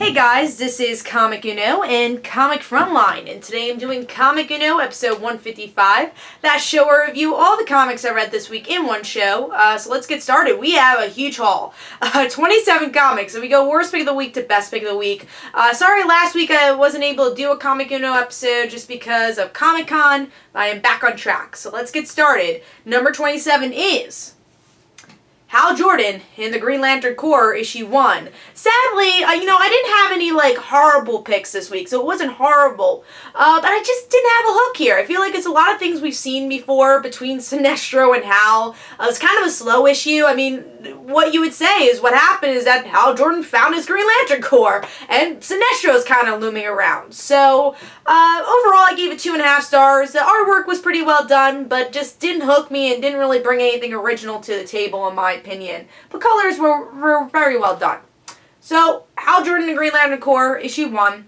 Hey guys, this is Comic Uno and Comic Frontline, and today I'm doing Comic Uno episode 155. That show where I review all the comics I read this week in one show. So let's get started. We have a huge haul, 27 comics, and we go worst pick of the week to best pick of the week. Sorry last week I wasn't able to do a Comic Uno episode just because of Comic-Con. I am back on track, so let's get started. Number 27 is Hal Jordan in the Green Lantern Corps, issue 1. Sadly, I didn't have any, horrible picks this week, so it wasn't horrible. But I just didn't have a hook here. I feel like it's a lot of things we've seen before between Sinestro and Hal. It's kind of a slow issue. I mean, what you would say is what happened is that Hal Jordan found his Green Lantern Corps, and Sinestro's kind of looming around. So, overall, I gave it 2.5 stars. The artwork was pretty well done, but just didn't hook me and didn't really bring anything original to the table, in my opinion. But colors were very well done. So, Hal Jordan and Green Lantern Corps, issue 1,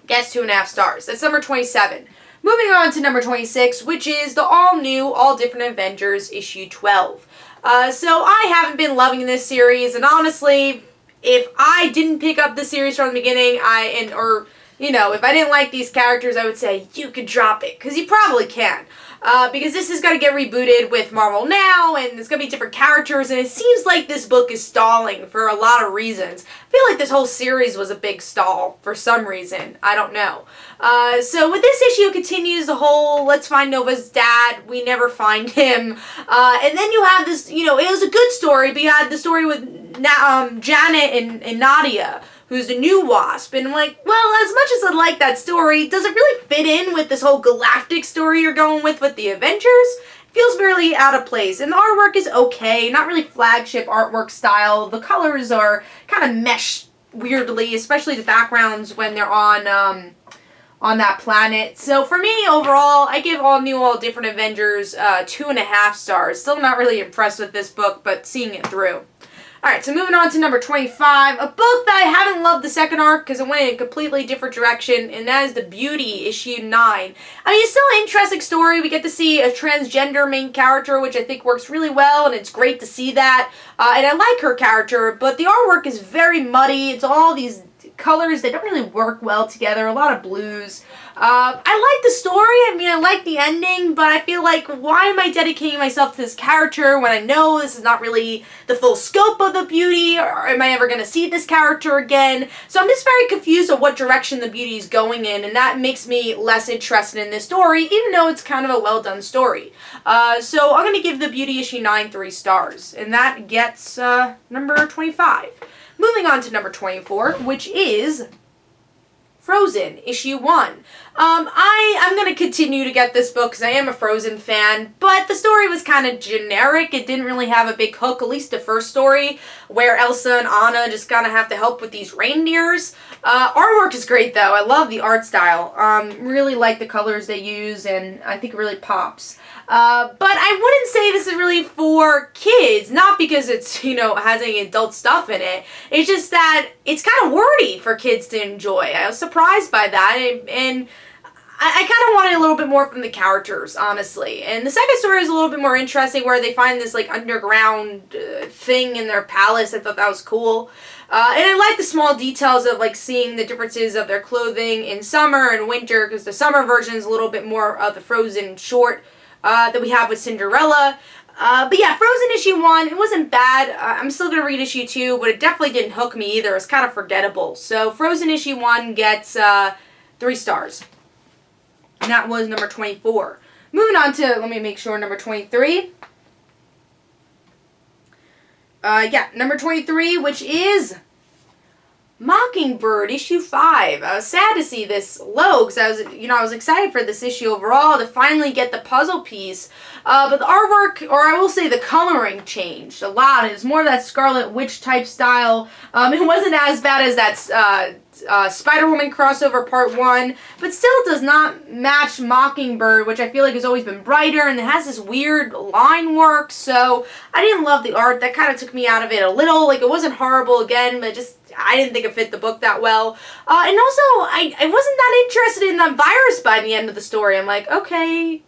gets 2.5 stars. That's number 27. Moving on to number 26, which is the all-new, All Different Avengers, issue 12. So I haven't been loving this series, and honestly, if I didn't pick up the series from the beginning, if I didn't like these characters, I would say, you could drop it, because you probably can. Because this is going to get rebooted with Marvel now, and there's going to be different characters, and it seems like this book is stalling for a lot of reasons. I feel like this whole series was a big stall for some reason. I don't know. So with this issue, it continues the whole, let's find Nova's dad, we never find him. And then you have this, it was a good story, but you had the story with Janet and Nadia, who's the new Wasp, and I'm like, well, as much as I like that story, does it really fit in with this whole galactic story you're going with the Avengers? It feels really out of place, and the artwork is okay, not really flagship artwork style. The colors are kind of meshed weirdly, especially the backgrounds when they're on that planet. So for me, overall, I give All New, All Different Avengers 2.5 stars. Still not really impressed with this book, but seeing it through. Alright, so moving on to number 25, a book that I haven't loved the second arc because it went in a completely different direction, and that is The Beauty, issue 9. I mean, it's still an interesting story. We get to see a transgender main character, which I think works really well, and it's great to see that. And I like her character, but the artwork is very muddy. It's all these colors that don't really work well together, a lot of blues. I like the story, I like the ending, but I feel like, why am I dedicating myself to this character when I know this is not really the full scope of the Beauty, or am I ever going to see this character again? So I'm just very confused of what direction the Beauty is going in, and that makes me less interested in this story, even though it's kind of a well-done story. So I'm going to give The Beauty issue 9 3 stars, and that gets number 25. Moving on to number 24, which is Frozen, issue 1. I'm going to continue to get this book because I am a Frozen fan, but the story was kind of generic. It didn't really have a big hook, at least the first story, where Elsa and Anna just kind of have to help with these reindeers. Artwork is great, though. I love the art style. Really like the colors they use, and I think it really pops. But I wouldn't say this is really for kids, not because it's, has any adult stuff in it. It's just that it's kind of wordy for kids to enjoy. I was surprised by that, and I kind of wanted a little bit more from the characters, honestly. And the second story is a little bit more interesting, where they find this, underground thing in their palace. I thought that was cool. And I like the small details of, seeing the differences of their clothing in summer and winter, because the summer version is a little bit more of the Frozen short that we have with Cinderella. But yeah, Frozen issue 1, it wasn't bad. I'm still going to read issue 2, but it definitely didn't hook me either. It's kind of forgettable. So Frozen issue 1 gets 3 stars. And that was number 24. Moving on to, let me make sure, number 23. Number 23, which is Mockingbird, issue 5. I was sad to see this low, because I was excited for this issue overall to finally get the puzzle piece. But the artwork, or I will say the coloring, changed a lot. It was more of that Scarlet Witch type style. It wasn't as bad as that Spider-Woman crossover part 1, but still does not match Mockingbird, which I feel like has always been brighter, and it has this weird line work, so I didn't love the art. That kind of took me out of it a little. It wasn't horrible again, but just, I didn't think it fit the book that well. And also, I wasn't that interested in that virus by the end of the story. I'm like, okay,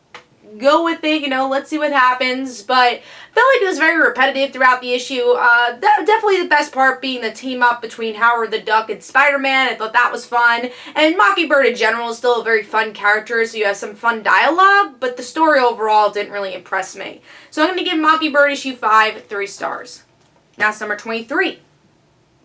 go with it, you know, let's see what happens. But I felt like it was very repetitive throughout the issue. Definitely the best part being the team up between Howard the Duck and Spider-Man. I thought that was fun. And Mockingbird in general is still a very fun character, so you have some fun dialogue, but the story overall didn't really impress me. So I'm going to give Mockingbird issue 5 3 stars. Now it's number 23.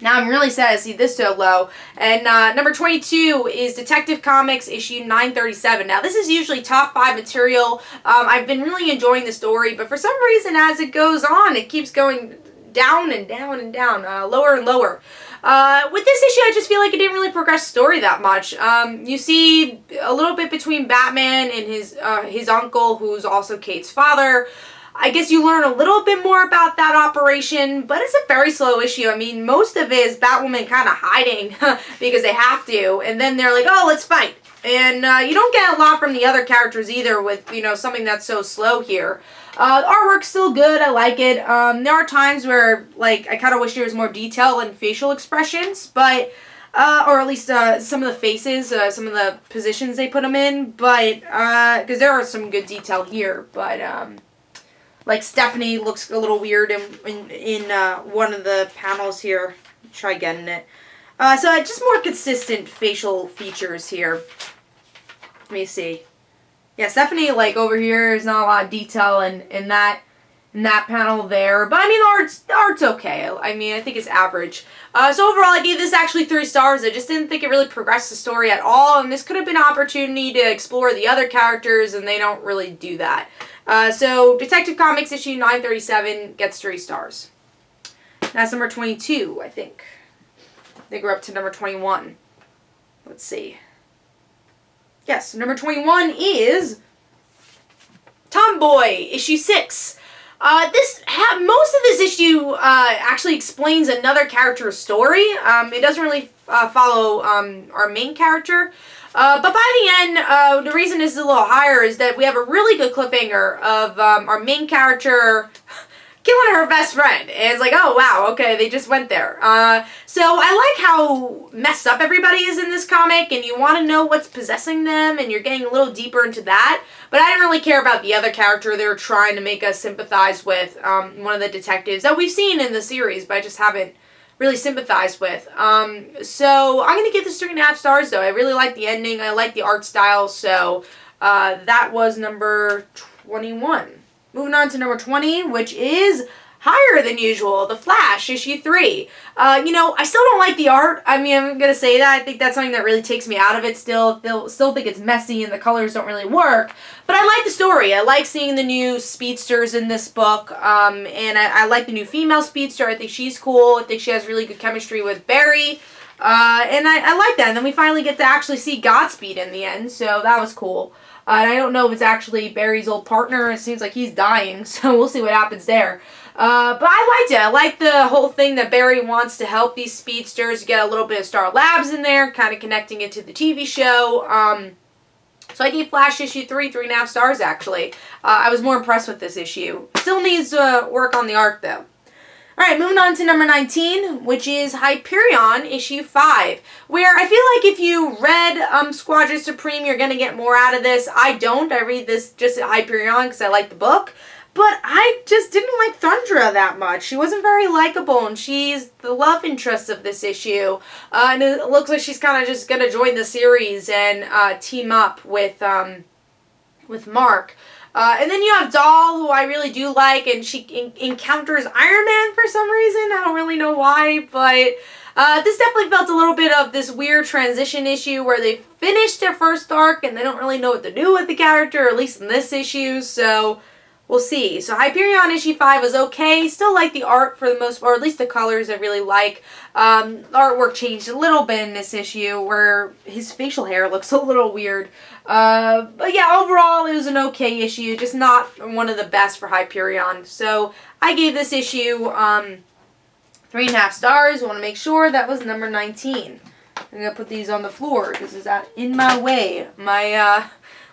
Now I'm really sad to see this so low. And number 22 is Detective Comics issue 937. Now this is usually top 5 material. I've been really enjoying the story, but for some reason as it goes on, it keeps going down and down and down, lower and lower. With this issue, I just feel like it didn't really progress the story that much. You see a little bit between Batman and his uncle, who's also Kate's father. I guess you learn a little bit more about that operation, but it's a very slow issue. I mean, most of it is Batwoman kind of hiding because they have to, and then they're like, oh, let's fight. And you don't get a lot from the other characters either with, you know, something that's so slow here. Artwork's still good. I like it. There are times where, like, I kind of wish there was more detail and facial expressions, but, or at least some of the faces, some of the positions they put them in, but, because there are some good detail here, but, like Stephanie looks a little weird in one of the panels here. Try getting it. So just more consistent facial features here. Let me see. Yeah, Stephanie, like over here, is not a lot of detail in that panel there. But I mean, the art's okay. I mean, I think it's average. So overall, I gave this actually 3 stars. I just didn't think it really progressed the story at all, and this could have been an opportunity to explore the other characters, and they don't really do that. So Detective Comics issue 937 gets 3 stars. That's number 22, I think. They go up to number 21. Let's see. Yes, number 21 is Tomboy, issue 6. Most of this issue actually explains another character's story. It doesn't really follow our main character. But by the end, the reason this is a little higher is that we have a really good cliffhanger of our main character killing her best friend. And it's like, oh wow, okay, they just went there. So I like how messed up everybody is in this comic, and you want to know what's possessing them, and you're getting a little deeper into that. But I didn't really care about the other character they were trying to make us sympathize with, one of the detectives that we've seen in the series, but I just haven't really sympathized with. So I'm going to give this 3.5 stars, though. I really like the ending. I like the art style, so that was number 21. Moving on to number 20, which is higher than usual, The Flash, issue 3. You know, I still don't like the art. I mean, I'm going to say that. I think that's something that really takes me out of it still. Still think it's messy and the colors don't really work. But I like the story. I like seeing the new speedsters in this book. And I like the new female speedster. I think she's cool. I think she has really good chemistry with Barry. And I like that. And then we finally get to actually see Godspeed in the end. So that was cool. And I don't know if it's actually Barry's old partner. It seems like he's dying, so we'll see what happens there. But I liked it. I like the whole thing that Barry wants to help these speedsters. Get a little bit of Star Labs in there, kind of connecting it to the TV show. So I gave Flash issue 3 3.5 stars, actually. I was more impressed with this issue. Still needs work on the art, though. Alright, moving on to number 19, which is Hyperion, issue 5, where I feel like if you read Squadron Supreme, you're going to get more out of this. I don't. I read this just at Hyperion because I like the book. But I just didn't like Thundra that much. She wasn't very likable, and she's the love interest of this issue. And it looks like she's kind of just going to join the series and team up with Mark. And then you have Doll, who I really do like, and she encounters Iron Man for some reason. I don't really know why, but this definitely felt a little bit of this weird transition issue where they finished their first arc and they don't really know what to do with the character, at least in this issue, so we'll see. So Hyperion issue 5 was okay. Still like the art for the most part, or at least the colors I really like. The artwork changed a little bit in this issue where his facial hair looks a little weird. But yeah, overall it was an okay issue, just not one of the best for Hyperion. So I gave this issue 3.5 stars. I want to make sure that was number 19. I'm going to put these on the floor because it's in my way, my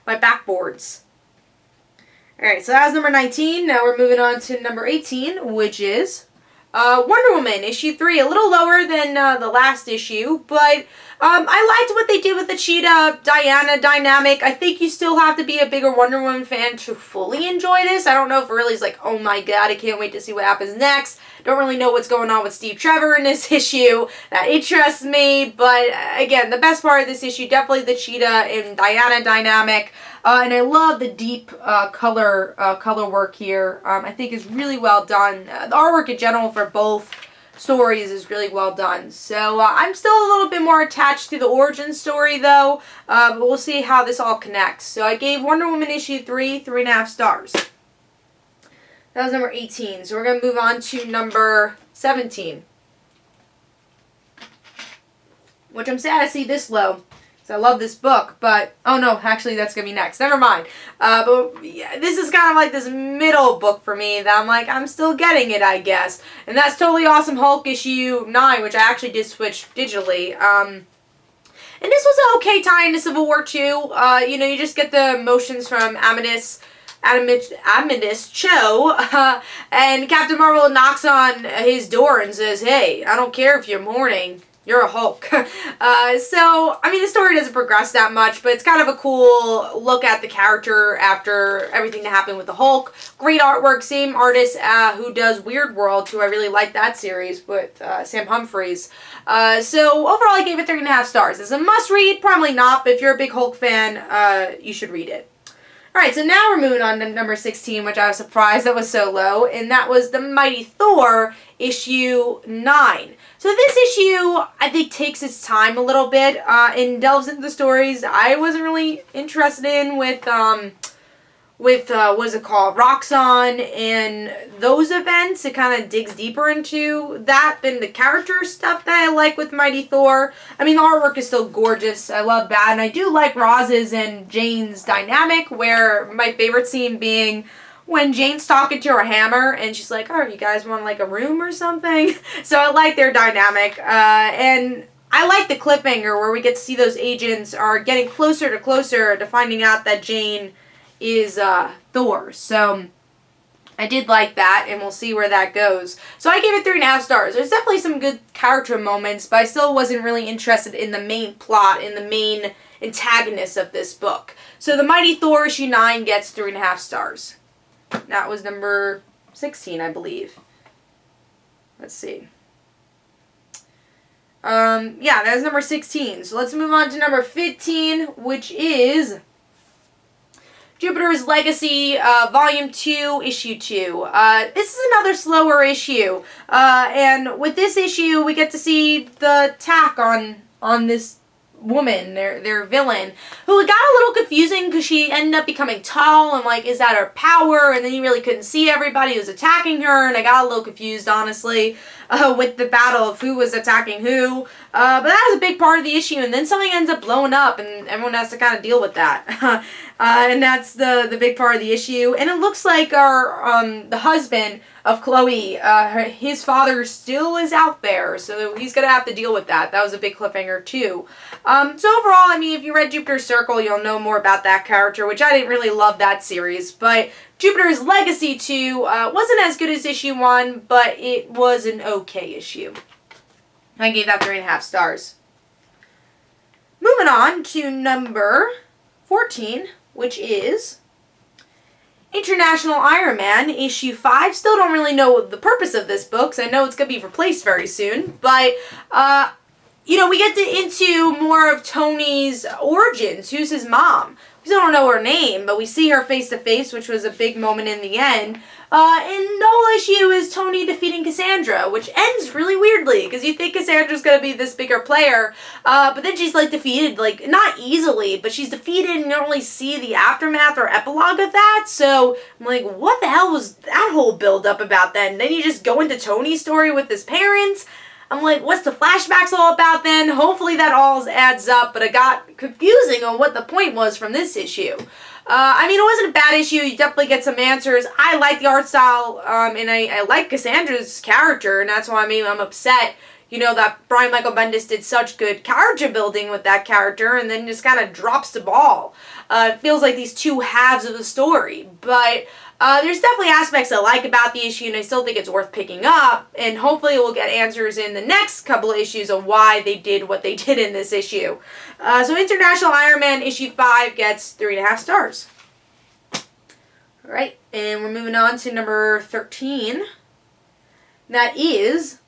backboards. Alright, so that was number 19. Now we're moving on to number 18, which is Wonder Woman, issue 3, a little lower than the last issue, but I liked what they did with the Cheetah Diana dynamic. I think you still have to be a bigger Wonder Woman fan to fully enjoy this. I don't know if it really is like, oh my god, I can't wait to see what happens next. Don't really know what's going on with Steve Trevor in this issue. That interests me, but again, the best part of this issue, definitely the Cheetah and Diana dynamic. And I love the deep color work here. I think is really well done. The artwork in general for both stories is really well done. So I'm still a little bit more attached to the origin story though, but we'll see how this all connects. So I gave Wonder Woman issue 3 3.5 stars. That was number 18. So we're going to move on to number 17. Which I'm sad to see this low. I love this book, but, oh no, actually that's going to be next. Never mind. But yeah, this is kind of like this middle book for me that I'm like, I'm still getting it, I guess. And that's Totally Awesome Hulk issue 9, which I actually did switch digitally. And this was an okay tie into Civil War 2. You know, you just get the motions from Amadeus Cho, and Captain Marvel knocks on his door and says, hey, I don't care if you're mourning. You're a Hulk. So, I mean, the story doesn't progress that much, but it's kind of a cool look at the character after everything that happened with the Hulk. Great artwork, same artist who does Weird World, who I really like that series with Sam Humphries. So, overall, I gave it 3.5 stars. It's a must-read, probably not, but if you're a big Hulk fan, you should read it. Alright, so now we're moving on to number 16, which I was surprised that was so low, and that was the Mighty Thor, issue 9. So this issue, I think, takes its time a little bit and delves into the stories I wasn't really interested in with what is it called, Roxxon and those events. It kind of digs deeper into that than the character stuff that I like with Mighty Thor. I mean, the artwork is still gorgeous. I love that, and I do like Roz's and Jane's dynamic, where my favorite scene being when Jane's talking to her hammer and she's like, oh, you guys want like a room or something? So I like their dynamic. And I like the cliffhanger where we get to see those agents are getting closer to finding out that Jane is Thor. So I did like that, and we'll see where that goes. So I gave it 3.5 stars. There's definitely some good character moments, but I still wasn't really interested in the main plot, in the main antagonist of this book. So the Mighty Thor issue 9 gets 3.5 stars. That was number 16, I believe. Let's see. Yeah, that was number 16. So let's move on to number 15, which is Jupiter's Legacy, Volume 2, Issue 2. This is another slower issue. And with this issue, we get to see the attack on this woman, their villain, who got a little confusing because she ended up becoming tall and like, is that her power? And then you really couldn't see everybody who was attacking her, and I got a little confused, honestly, with the battle of who was attacking who. But that was a big part of the issue, and then something ends up blowing up, and everyone has to kind of deal with that. And that's the big part of the issue. And it looks like the husband of Chloe, his father still is out there, so he's going to have to deal with that. That was a big cliffhanger, too. So overall, I mean, if you read Jupiter's Circle, you'll know more about that character, which I didn't really love that series. But Jupiter's Legacy 2 wasn't as good as issue 1, but it was an okay issue. I gave that 3.5 stars. Moving on to number 14, which is International Iron Man, issue 5. Still don't really know the purpose of this book, so I know it's going to be replaced very soon. But, you know, we get into more of Tony's origins. Who's his mom? We still don't know her name, but we see her face to face, which was a big moment in the end. And the whole issue is Tony defeating Cassandra, which ends really weirdly, because you think Cassandra's going to be this bigger player, but then she's, like, defeated, like, not easily, but she's defeated and you don't really see the aftermath or epilogue of that, so I'm like, what the hell was that whole build-up about then? And then you just go into Tony's story with his parents. I'm like, what's the flashbacks all about then? Hopefully that all adds up, but it got confusing on what the point was from this issue. I mean, it wasn't a bad issue. You definitely get some answers. I like the art style, and I like Cassandra's character, and that's why I'm upset, you know, that Brian Michael Bendis did such good character building with that character and then just kind of drops the ball. It feels like these two halves of the story. But there's definitely aspects I like about the issue, and I still think it's worth picking up. And hopefully we'll get answers in the next couple of issues of why they did what they did in this issue. So International Iron Man issue 5 gets 3.5 stars. Alright, and we're moving on to number 13. That is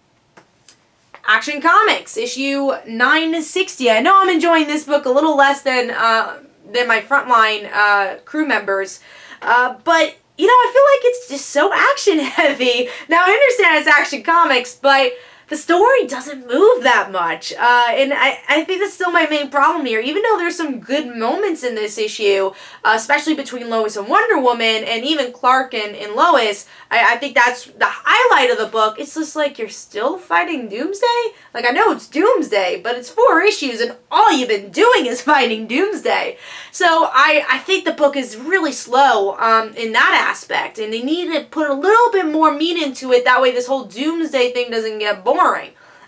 Action Comics, issue 960. I know I'm enjoying this book a little less than my frontline crew members, but you know, I feel like it's just so action heavy. Now I understand it's Action Comics, but the story doesn't move that much, and I think that's still my main problem here. Even though there's some good moments in this issue, especially between Lois and Wonder Woman, and even Clark and Lois, I think that's the highlight of the book. It's just like, you're still fighting Doomsday? Like, I know it's Doomsday, but it's 4 issues, and all you've been doing is fighting Doomsday. So I think the book is really slow in that aspect, and they need to put a little bit more meat into it. That way this whole Doomsday thing doesn't get boring.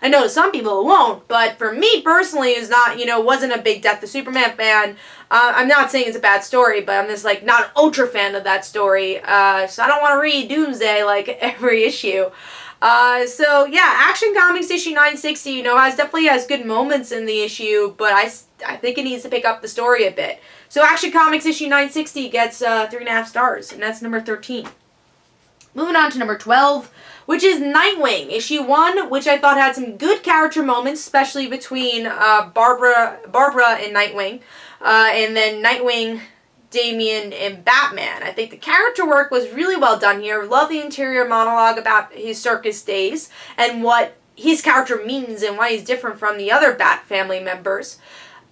I know to some people it won't, but for me personally, is not, you know, wasn't a big Death of Superman fan. I'm not saying it's a bad story, but I'm just like not an ultra fan of that story. So I don't want to read Doomsday like every issue. So yeah, Action Comics issue 960, you know, definitely has good moments in the issue, but I think it needs to pick up the story a bit. So Action Comics issue 960 gets 3.5 stars, and that's number 13. Moving on to number 12, which is Nightwing, issue 1, which I thought had some good character moments, especially between Barbara and Nightwing, and then Nightwing, Damian, and Batman. I think the character work was really well done here. Love the interior monologue about his circus days and what his character means and why he's different from the other Bat family members.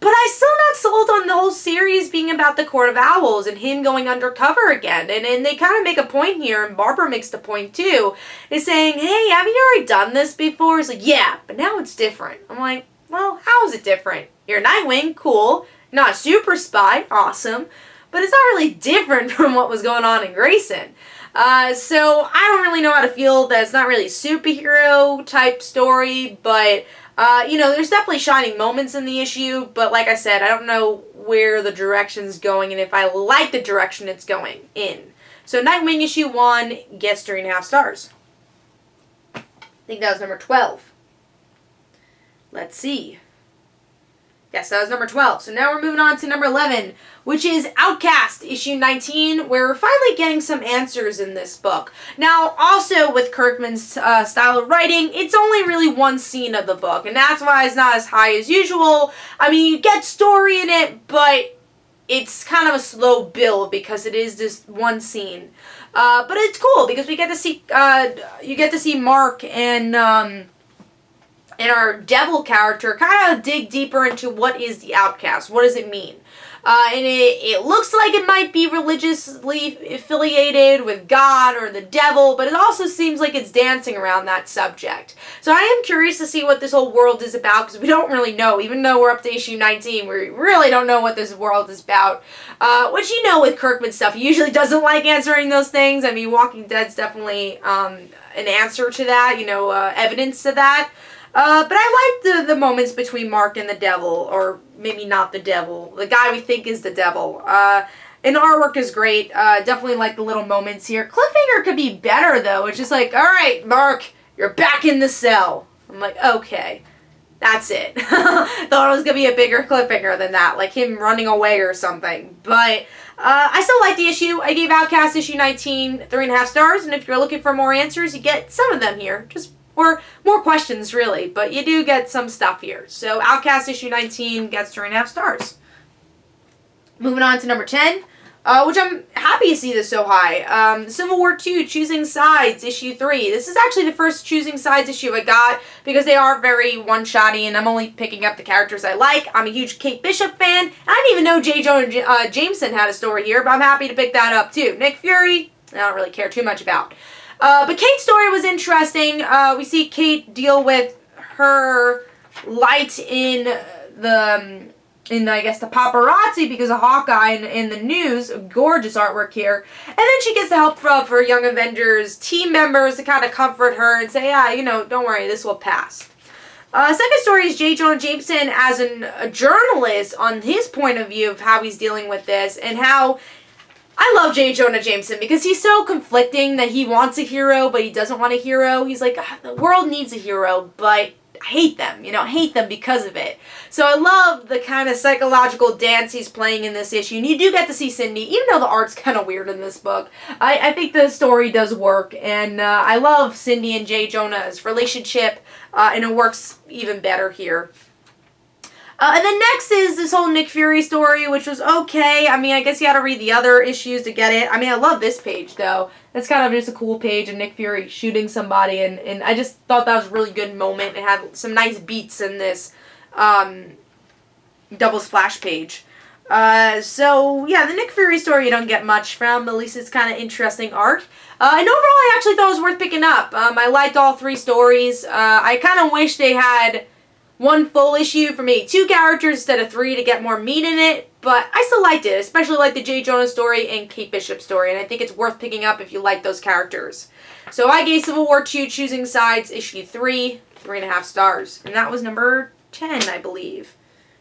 But I'm still not sold on the whole series being about the Court of Owls and him going undercover again. And they kind of make a point here, and Barbara makes the point too, is saying, hey, haven't you already done this before? It's like, yeah, but now it's different. I'm like, well, how is it different? You're Nightwing, cool. Not a super spy, awesome. But it's not really different from what was going on in Grayson. So I don't really know how to feel that it's not really a superhero type story, but you know, there's definitely shining moments in the issue, but like I said, I don't know where the direction's going and if I like the direction it's going in. So Nightwing issue 1 gets 3.5 stars. I think that was number 12. Let's see. Yes, that was number 12. So now we're moving on to number 11, which is Outcast, issue 19, where we're finally getting some answers in this book. Now, also with Kirkman's style of writing, it's only really one scene of the book, and that's why it's not as high as usual. I mean, you get story in it, but it's kind of a slow build because it is just one scene. But it's cool because we get to see, you get to see Mark and our devil character kind of dig deeper into what is the Outcast. What does it mean? And it looks like it might be religiously affiliated with God or the devil, but it also seems like it's dancing around that subject. So I am curious to see what this whole world is about, because we don't really know. Even though we're up to issue 19, we really don't know what this world is about. Which, you know, with Kirkman stuff, he usually doesn't like answering those things. I mean, Walking Dead's definitely an answer to that, you know, evidence to that. But I like the moments between Mark and the devil, or maybe not the devil, the guy we think is the devil. And the artwork is great. Definitely like the little moments here. Cliffhanger could be better, though. It's just like, alright, Mark, you're back in the cell. I'm like, okay, that's it. Thought it was going to be a bigger cliffhanger than that, like him running away or something. But I still like the issue. I gave Outcast issue 19 3.5 stars, and if you're looking for more answers, you get some of them here. Just or more questions, really, but you do get some stuff here. So Outcast issue 19 gets 3.5 stars. Moving on to number 10, which I'm happy to see this so high. Civil War II, Choosing Sides, issue 3. This is actually the first Choosing Sides issue I got, because they are very one-shotty, and I'm only picking up the characters I like. I'm a huge Kate Bishop fan. I didn't even know J. Jonah Jameson had a story here, but I'm happy to pick that up, too. Nick Fury, I don't really care too much about. But Kate's story was interesting. We see Kate deal with her light in I guess the paparazzi because of Hawkeye in the news. Gorgeous artwork here. And then she gets the help of her Young Avengers team members to kind of comfort her and say, yeah, you know, don't worry, this will pass. Second story is J. Jonah Jameson as a journalist on his point of view of how he's dealing with this, and how I love J. Jonah Jameson because he's so conflicting that he wants a hero, but he doesn't want a hero. He's like, the world needs a hero, but I hate them, hate them because of it. So I love the kind of psychological dance he's playing in this issue. And you do get to see Cindy, even though the art's kind of weird in this book. I think the story does work, and I love Cindy and J. Jonah's relationship, and it works even better here. And then next is this whole Nick Fury story, which was okay. I mean, I guess you had to read the other issues to get it. I mean, I love this page, though. That's kind of just a cool page of Nick Fury shooting somebody, and I just thought that was a really good moment. It had some nice beats in this double splash page. So, yeah, the Nick Fury story you don't get much from, but at least it's kind of interesting art. And overall, I actually thought it was worth picking up. I liked all three stories. I kind of wish they had one full issue for maybe 2 characters instead of 3 to get more meat in it, but I still liked it, especially like the J. Jonah story and Kate Bishop story, and I think it's worth picking up if you like those characters. So I gave Civil War II Choosing Sides issue 3, 3.5 stars, and that was number 10, I believe.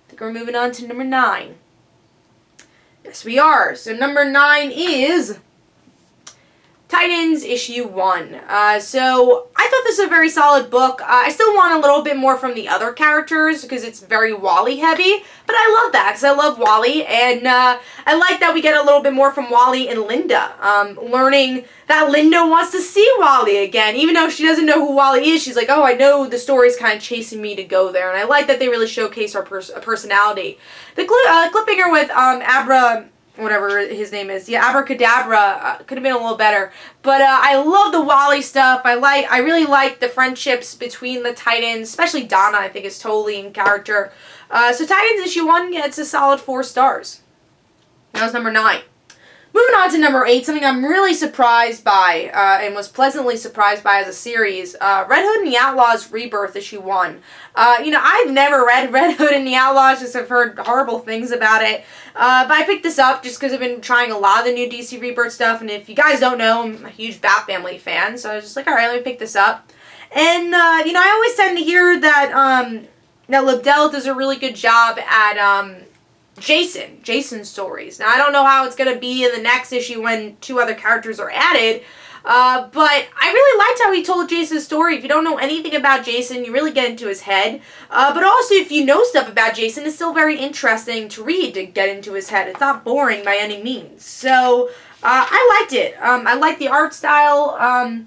I think we're moving on to number 9. Yes, we are. So number 9 is Titans issue 1. So I thought this was a very solid book. I still want a little bit more from the other characters because it's very Wally heavy, but I love that because I love Wally, and I like that we get a little bit more from Wally and Linda. Learning that Linda wants to see Wally again, even though she doesn't know who Wally is. She's like, oh, I know the story's kind of chasing me to go there, and I like that they really showcase her personality. The cliffhanger with Abra, whatever his name is. Yeah, Abracadabra could have been a little better. But I love the Wally stuff. I really like the friendships between the Titans, especially Donna, I think, is totally in character. So Titans issue 1 gets a solid 4 stars. That was number 9. Moving on to number 8, something I'm really surprised by, and was pleasantly surprised by as a series, Red Hood and the Outlaws Rebirth issue 1. I've never read Red Hood and the Outlaws, just have heard horrible things about it. But I picked this up just because I've been trying a lot of the new DC Rebirth stuff, and if you guys don't know, I'm a huge Bat Family fan, so I was just like, alright, let me pick this up. And, I always tend to hear that, that Libdell does a really good job at, Jason's stories. Now, I don't know how it's going to be in the next issue when 2 other characters are added, but I really liked how he told Jason's story. If you don't know anything about Jason, you really get into his head, but also if you know stuff about Jason, it's still very interesting to read to get into his head. It's not boring by any means. So, I liked it. I like the art style.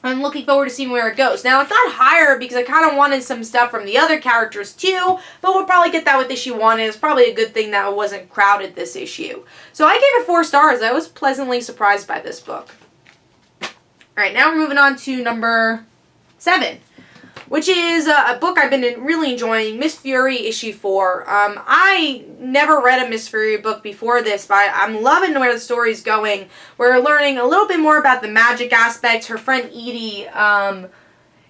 I'm looking forward to seeing where it goes. Now, it's not higher because I kind of wanted some stuff from the other characters too, but we'll probably get that with issue 1, and it's probably a good thing that it wasn't crowded this issue. So I gave it 4 stars. I was pleasantly surprised by this book. Alright, now we're moving on to number 7, which is a book I've been really enjoying, Miss Fury issue 4. I never read a Miss Fury book before this, but I'm loving where the story's going. We're learning a little bit more about the magic aspects. Her friend Edie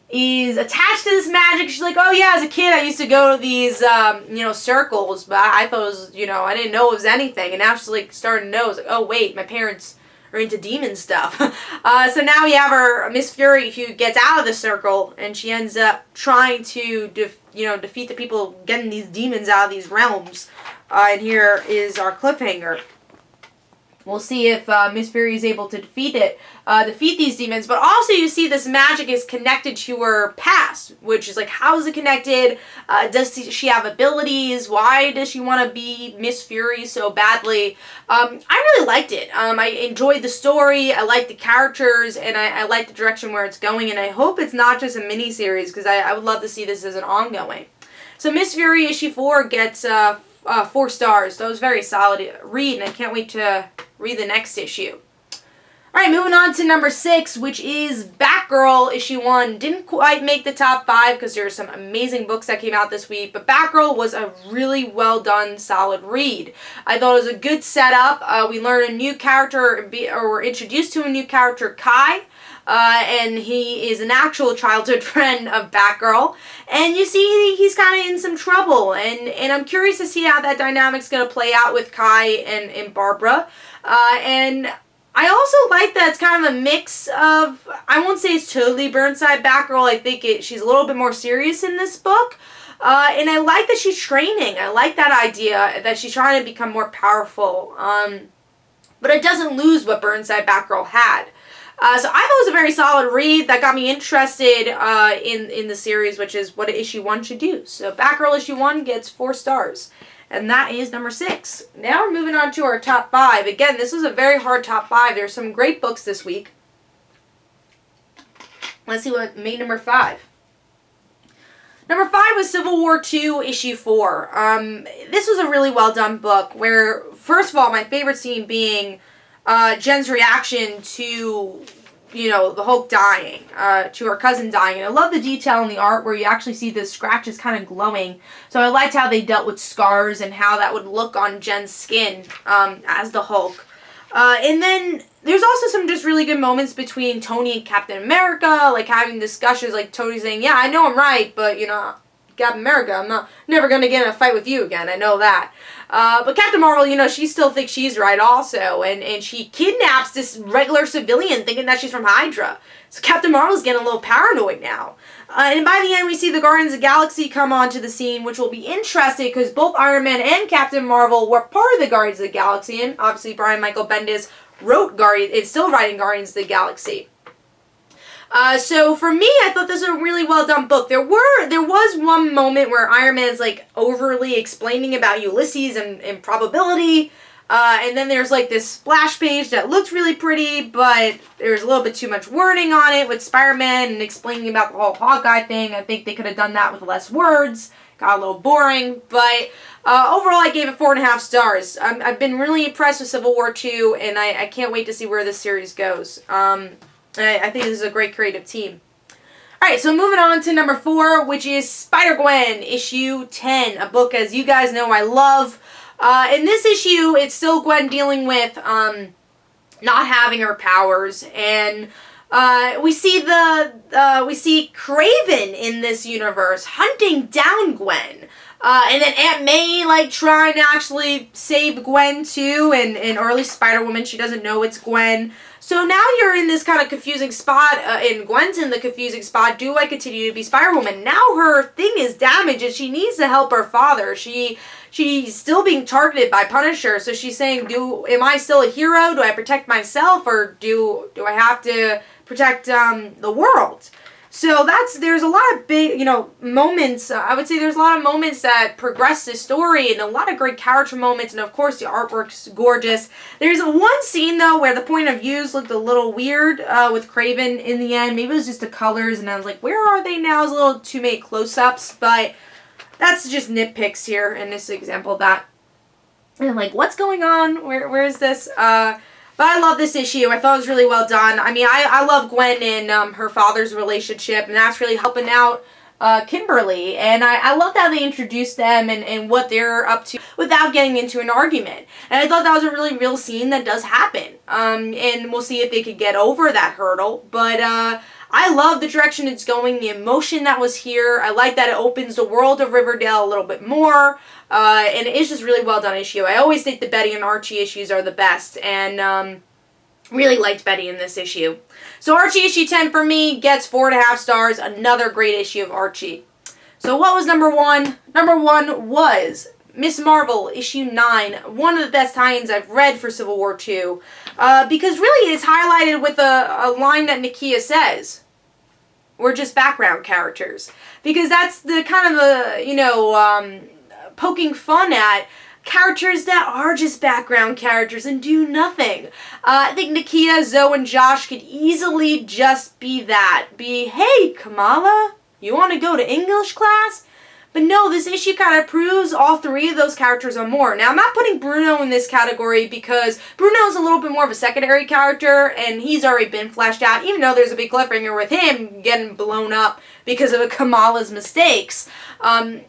is attached to this magic. She's like, oh yeah, as a kid I used to go to these, circles, but I thought it was, I didn't know it was anything. And now she's like starting to know. It's like, oh wait, my parents are into demon stuff. So now we have her, Miss Fury, who gets out of the circle, and she ends up trying to, defeat the people getting these demons out of these realms. And here is our cliffhanger. We'll see if Miss Fury is able to defeat these demons. But also you see this magic is connected to her past, which is like, how is it connected? Does she have abilities? Why does she want to be Miss Fury so badly? I really liked it. I enjoyed the story. I like the characters, and I like the direction where it's going. And I hope it's not just a mini-series, because I would love to see this as an ongoing. So Miss Fury issue 4 gets 4 stars. So it was very solid read, and I can't wait to read the next issue. Alright, moving on to number 6, which is Batgirl issue 1. Didn't quite make the top 5 because there are some amazing books that came out this week, but Batgirl was a really well done, solid read. I thought it was a good setup. We learn a new character, or we're introduced to a new character, Kai. And he is an actual childhood friend of Batgirl. And you see he's kind of in some trouble. And I'm curious to see how that dynamic's going to play out with Kai and Barbara. And I also like that it's kind of a mix of, I won't say it's totally Burnside Batgirl. I think she's a little bit more serious in this book. And I like that she's training. I like that idea that she's trying to become more powerful. But it doesn't lose what Burnside Batgirl had. So I thought it was a very solid read that got me interested in the series, which is what issue 1 should do. So Batgirl issue 1 gets 4 stars. And that is number 6. Now we're moving on to our top 5. Again, this was a very hard top 5. There's some great books this week. Let's see what made number 5. Number 5 was Civil War II, issue 4. This was a really well done book where, first of all, my favorite scene being Jen's reaction to, you know, the Hulk dying, to her cousin dying. And I love the detail in the art where you actually see the scratches kind of glowing. So I liked how they dealt with scars and how that would look on Jen's skin as the Hulk. And then there's also some just really good moments between Tony and Captain America, like having discussions, like Tony saying, yeah, I know I'm right, but, you know, Captain America, I'm never going to get in a fight with you again, I know that. But Captain Marvel, you know, she still thinks she's right also, and she kidnaps this regular civilian thinking that she's from Hydra. So Captain Marvel's getting a little paranoid now. And by the end, we see the Guardians of the Galaxy come onto the scene, which will be interesting because both Iron Man and Captain Marvel were part of the Guardians of the Galaxy, and obviously Brian Michael Bendis wrote is still writing Guardians of the Galaxy. So for me, I thought this was a really well done book. There was one moment where Iron Man's like overly explaining about Ulysses and probability. And then there's like this splash page that looks really pretty, but there's a little bit too much wording on it with Spider-Man and explaining about the whole Hawkeye thing. I think they could have done that with less words. Got a little boring, but overall I gave it 4.5 stars. I've been really impressed with Civil War II, and I can't wait to see where this series goes. I think this is a great creative team. Alright, so moving on to number 4, which is Spider-Gwen, issue 10. A book, as you guys know, I love. In this issue, it's still Gwen dealing with not having her powers, and we see Kraven in this universe hunting down Gwen. And then Aunt May, like, trying to actually save Gwen, too, or at least Spider-Woman, she doesn't know it's Gwen. So now you're in this kind of confusing spot, and Gwen's in the confusing spot. Do I continue to be Spider-Woman? Now her thing is damaged, and she needs to help her father. She's still being targeted by Punisher, so she's saying, am I still a hero? Do I protect myself, or do I have to protect the world? So there's a lot of big, you know, moments. I would say there's a lot of moments that progress the story and a lot of great character moments. And of course, the artwork's gorgeous. There's one scene, though, where the point of views looked a little weird with Kraven in the end. Maybe it was just the colors. And I was like, where are they now? It was a little too many close-ups. But that's just nitpicks here in this example. And I'm like, what's going on? Where is this? But I love this issue. I thought it was really well done. I mean, I love Gwen and her father's relationship, and that's really helping out Kimberly. And I love how they introduced them and what they're up to without getting into an argument. And I thought that was a really real scene that does happen. And we'll see if they could get over that hurdle. But I love the direction it's going, the emotion that was here. I like that it opens the world of Riverdale a little bit more. And it's just really well done issue. I always think the Betty and Archie issues are the best, and really liked Betty in this issue. So Archie issue 10 for me gets 4.5 stars. Another great issue of Archie. So what was number 1? Number 1 was Miss Marvel issue 9. One of the best tie-ins I've read for Civil War II, because really it's highlighted with a line that Nakia says. We're just background characters, because that's the kind of the, you know, poking fun at characters that are just background characters and do nothing. I think Nakia, Zoe, and Josh could easily just be that. Hey, Kamala, you want to go to English class? But no, this issue kind of proves all 3 of those characters are more. Now, I'm not putting Bruno in this category because Bruno's a little bit more of a secondary character, and he's already been fleshed out, even though there's a big cliffhanger with him getting blown up because of Kamala's mistakes,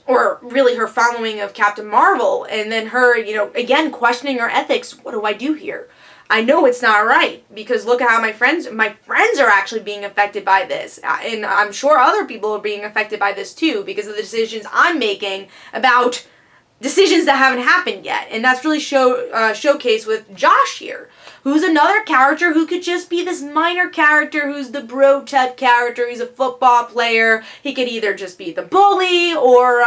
or really her following of Captain Marvel, and then her, you know, again, questioning her ethics. What do I do here? I know it's not right, because look at how my friends are actually being affected by this. And I'm sure other people are being affected by this too, because of the decisions I'm making about decisions that haven't happened yet. And that's really showcased with Josh here, who's another character who could just be this minor character who's the bro type character. He's a football player. He could either just be the bully or,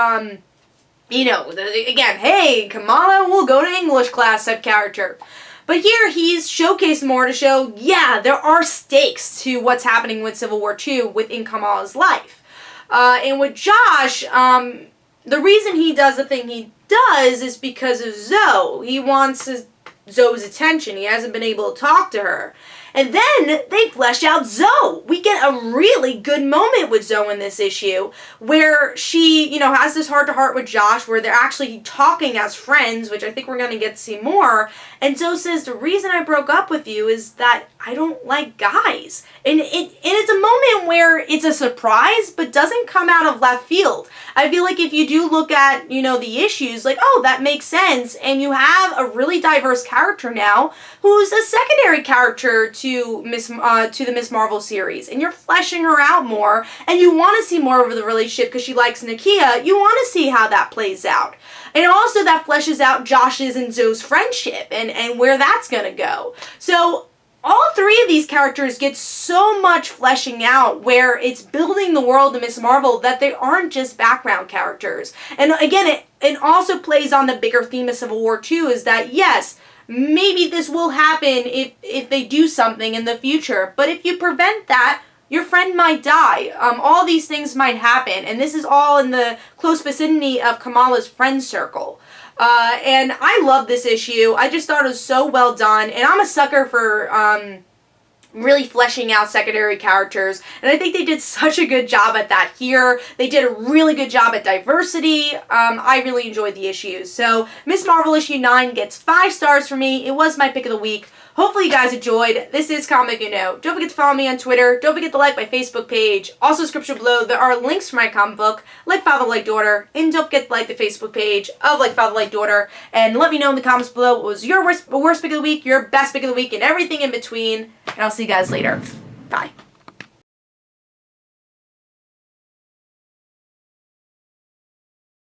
again, hey, Kamala will go to English class type character. But here he's showcased more to show, yeah, there are stakes to what's happening with Civil War II within Kamala's life. And with Josh, the reason he does the thing he does is because of Zoe. He wants Zoe's attention. He hasn't been able to talk to her. And then they flesh out Zoe. We get a really good moment with Zoe in this issue where she, has this heart-to-heart with Josh where they're actually talking as friends, which I think we're going to get to see more. And Zoe says, the reason I broke up with you is that I don't like guys. And it's a moment where it's a surprise, but doesn't come out of left field. I feel like if you do look at, the issues, like, oh, that makes sense. And you have a really diverse character now who's a secondary character to the Miss Marvel series. And you're fleshing her out more. And you want to see more of the relationship because she likes Nakia. You want to see how that plays out. And also that fleshes out Josh's and Zoe's friendship and where that's going to go. So all three of these characters get so much fleshing out where it's building the world of Miss Marvel that they aren't just background characters. And again, it also plays on the bigger theme of Civil War II is that, yes, maybe this will happen if they do something in the future. But if you prevent that, your friend might die. All these things might happen. And this is all in the close vicinity of Kamala's friend circle. And I love this issue. I just thought it was so well done. And I'm a sucker for really fleshing out secondary characters. And I think they did such a good job at that here. They did a really good job at diversity. I really enjoyed the issues. So Miss Marvel issue 9 gets 5 stars from me. It was my pick of the week. Hopefully you guys enjoyed. This is Comic Don't forget to follow me on Twitter. Don't forget to like my Facebook page. Also, description below, there are links for my comic book, Like Father, Like Daughter. And don't forget to like the Facebook page of Like Father, Like Daughter. And let me know in the comments below what was your worst pick of the week, your best pick of the week, and everything in between. And I'll see you guys later. Bye.